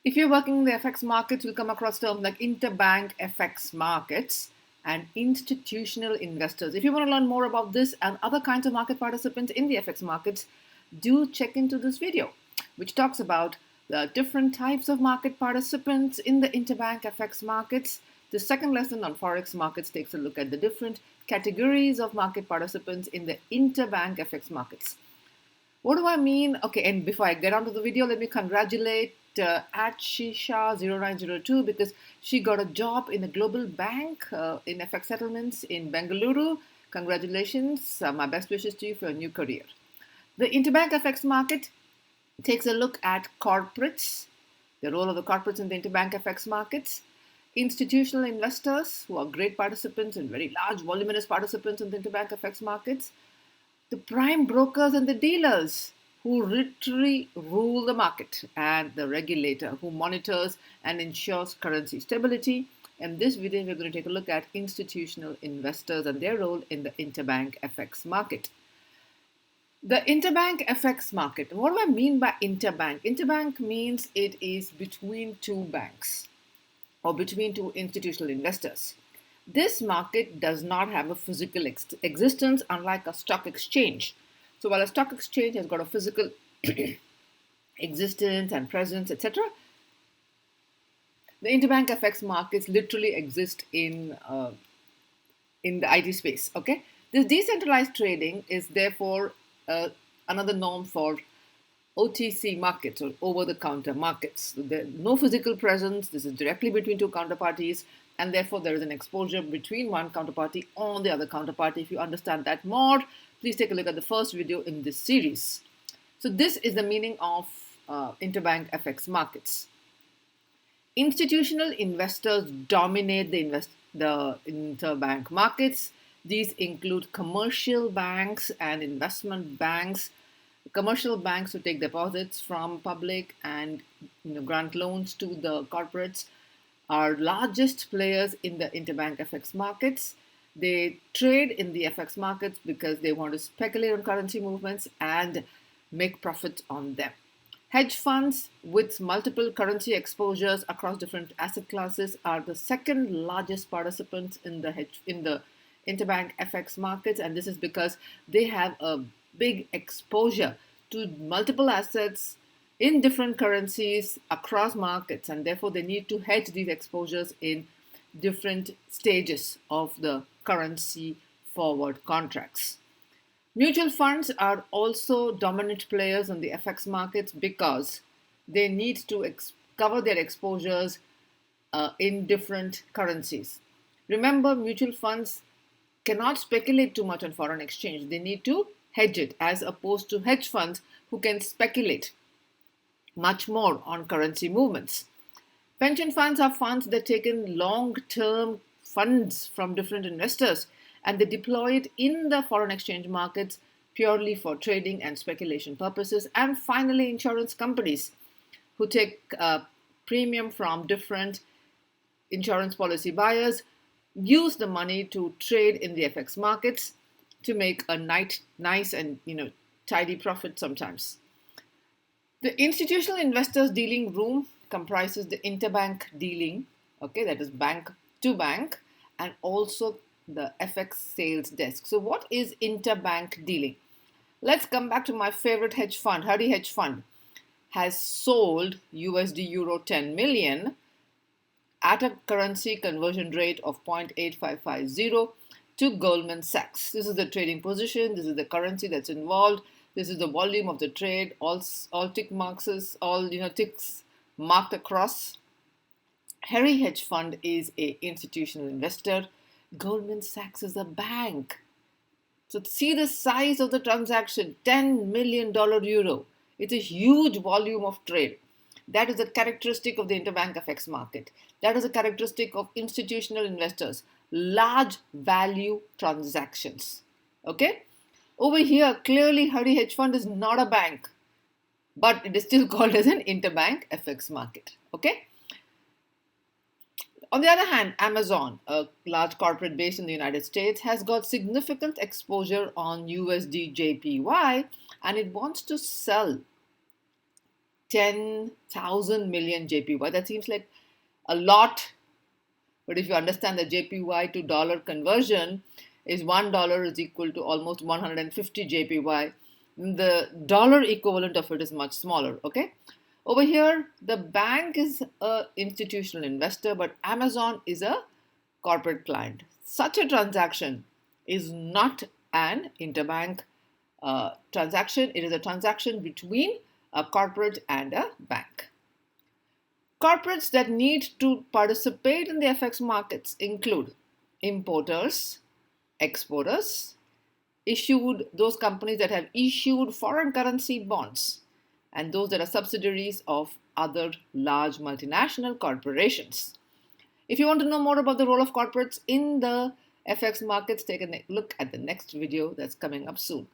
If you're working in the FX markets, you'll come across terms like interbank FX markets and institutional investors. If you want to learn more about this and other kinds of market participants in the FX markets, do check into this video, which talks about the different types of market participants in the interbank FX markets. The second lesson on Forex markets takes a look at the different categories of market participants in the interbank FX markets. What do I mean? Okay, and before I get on to the video, let me congratulate at Shisha0902 because she got a job in a global bank in FX settlements in Bengaluru. Congratulations. My best wishes to you for your new career. The interbank FX market takes a look at corporates, the role of the corporates in the interbank FX markets, institutional investors who are great participants and very large voluminous participants in the interbank FX markets, the prime brokers and the dealers who literally rule the market, and the regulator who monitors and ensures currency stability. In this video, we're going to take a look at institutional investors and their role in the interbank FX market. The interbank FX market. What do I mean by interbank? Interbank means it is between two banks or between two institutional investors. This market does not have a physical existence, unlike a stock exchange. So while a stock exchange has got a physical existence and presence, etc., the interbank FX markets literally exist in the IT space. Okay, this decentralized trading is therefore another norm for OTC markets or over-the-counter markets. There's no physical presence. This is directly between two counterparties, and therefore there is an exposure between one counterparty on the other counterparty. If you understand that more, please take a look at the first video in this series. So this is the meaning of interbank FX markets. Institutional investors dominate the interbank markets. These include commercial banks and investment banks. Commercial banks who take deposits from public and grant loans to the corporates are largest players in the interbank FX markets. They trade in the FX markets because they want to speculate on currency movements and make profits on them. Hedge funds with multiple currency exposures across different asset classes are the second largest participants in the interbank FX markets, and this is because they have a big exposure to multiple assets in different currencies across markets, and therefore they need to hedge these exposures in different stages of the currency forward contracts. Mutual funds are also dominant players on the FX markets because they need to cover their exposures in different currencies. Remember, mutual funds cannot speculate too much on foreign exchange. They need to hedge it, as opposed to hedge funds who can speculate much more on currency movements. Pension funds are funds that take in long-term funds from different investors and they deploy it in the foreign exchange markets purely for trading and speculation purposes. And finally, insurance companies who take premium from different insurance policy buyers use the money to trade in the FX markets to make a nice and tidy profit sometimes. The institutional investors dealing room comprises the interbank dealing, okay, that is bank to bank, and also the FX sales desk. So what is interbank dealing? Let's come back to my favorite hedge fund. Hurdy Hedge Fund has sold USD Euro 10 million at a currency conversion rate of 0.8550 to Goldman Sachs. This is the trading position. This is the currency that's involved. This is the volume of the trade. All tick marks, ticks marked across. Hurdy Hedge Fund is a institutional investor. Goldman Sachs is a bank. So see the size of the transaction, $10 million euro. It's a huge volume of trade. That is a characteristic of the interbank FX market. That is a characteristic of institutional investors. Large value transactions. Okay? Over here, clearly Hurdy Hedge Fund is not a bank, but it is still called as an interbank FX market. Okay? On the other hand, Amazon, a large corporate based in the United States, has got significant exposure on USD JPY and it wants to sell 10,000 million JPY. That seems like a lot, but if you understand the JPY to dollar conversion is $1 is equal to almost 150 JPY, the dollar equivalent of it is much smaller. Okay. Over here, the bank is an institutional investor, but Amazon is a corporate client. Such a transaction is not an interbank transaction. It is a transaction between a corporate and a bank. Corporates that need to participate in the FX markets include importers, exporters, those companies that have issued foreign currency bonds, and those that are subsidiaries of other large multinational corporations. If you want to know more about the role of corporates in the FX markets, take a look at the next video that's coming up soon.